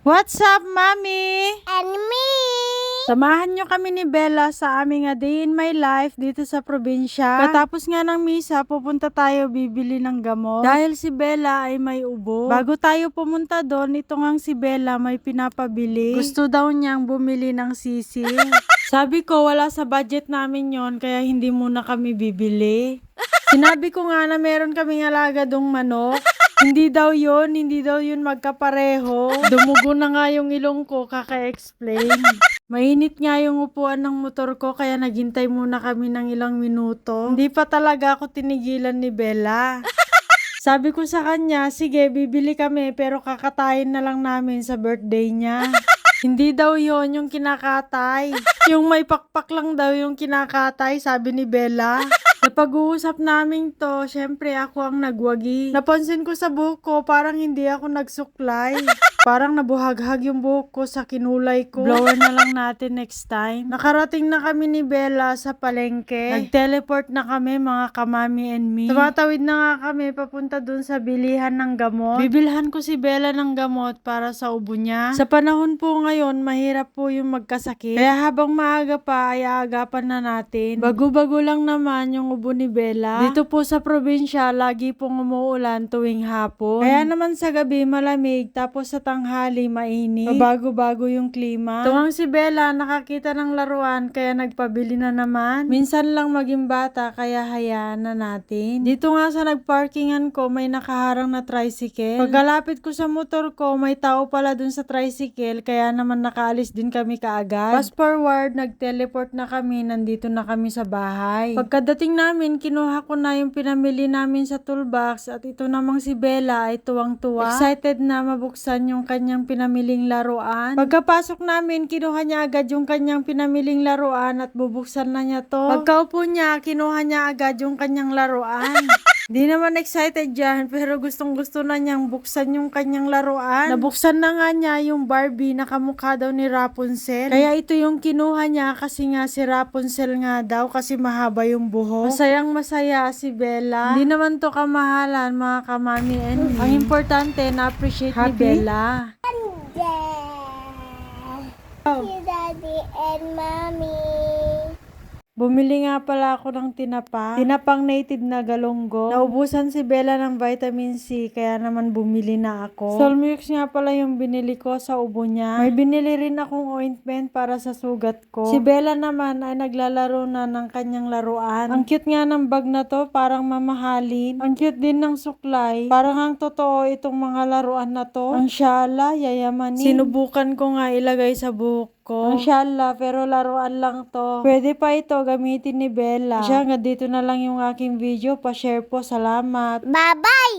What's up, Mami? And me! Samahan nyo kami ni Bella sa aming day in my life dito sa probinsya. Katapos nga ng misa, pupunta tayo bibili ng gamot. Dahil si Bella ay may ubo. Bago tayo pumunta doon, ito ngang si Bella may pinapabili. Gusto daw niyang bumili ng sisi. Sabi ko, wala sa budget namin yon, kaya hindi muna kami bibili. Sinabi ko nga na meron kaming alaga dong manok. Hindi daw yun magkapareho. Dumugo na nga yung ilong ko, kaka-explain. Mainit nga yung upuan ng motor ko, kaya naghintay muna kami ng ilang minuto. Hindi pa talaga ako tinigilan ni Bella. Sabi ko sa kanya, sige, bibili kami, pero kakatayin na lang namin sa birthday niya. Hindi daw yon yung kinakatay. Yung may pakpak lang daw yung kinakatay, sabi ni Bella. Sa pag-uusap namin to, syempre ako ang nagwagi. Napansin ko sa buhok ko, parang hindi ako nagsuklay. Parang nabuhaghag yung buhok ko sa kinulay ko. Blower na lang natin next time. Nakarating na kami ni Bella sa palengke. Nag-teleport na kami, mga kamami and me. Tumatawid na nga kami papunta dun sa bilihan ng gamot. Bibilhan ko si Bella ng gamot para sa ubo niya. Sa panahon po ngayon, mahirap po yung magkasakit. Kaya habang maaga pa, ay aagapan na natin. Bago-bago lang naman yung ubo ni Bella. Dito po sa probinsya, lagi pong umuulan tuwing hapon. Kaya naman sa gabi malamig, tapos sa tanghali mainit. Bago-bago yung klima. Tuwang si Bella nakakita ng laruan, kaya nagpabili na naman. Minsan lang maging bata, kaya hayaan na natin. Dito nga sa nagparkingan ko, may nakaharang na tricycle. Pagkalapit ko sa motor ko, may tao pala dun sa tricycle, kaya naman nakaalis din kami kaagad. Fast forward, nag-teleport na kami, nandito na kami sa bahay. Pagkadating namin, kinuha ko na yung pinamili namin sa toolbox, at ito namang si Bella ay tuwang-tuwa. Excited na mabuksan yung kanyang pinamiling laruan. Pagkapasok namin, kinuha niya agad yung kanyang pinamiling laruan at bubuksan na niya to. Pagkaupo niya, kinuha niya agad yung kanyang laruan. Di naman excited dyan, pero gustong-gusto na niyang buksan yung kanyang laruan. Nabuksan na nga niya yung Barbie na kamukha daw ni Rapunzel. Kaya ito yung kinuha niya kasi nga si Rapunzel nga daw kasi mahaba yung buhok. Masayang masaya si Bella. Hindi naman to kamahalan, mga kamami and me. Ang importante, na-appreciate ni Bella. Si Daddy and Mommy. Bumili nga pala ako ng tinapang native na galonggo. Naubusan si Bella ng vitamin C, kaya naman bumili na ako. Solmux nga pala yung binili ko sa ubo niya. May binili rin akong ointment para sa sugat ko. Si Bella naman ay naglalaro na ng kanyang laruan. Ang cute nga ng bag na to, parang mamahalin. Ang cute din ng suklay. Parang ang totoo itong mga laruan na to. Ang syala, yayamanin. Sinubukan ko nga ilagay sa buhok ko. Ang syala, pero laruan lang to. Pwede pa ito gamitin ni Bella. Siya, nga dito na lang yung aking video. Pa-share po. Salamat. Bye-bye!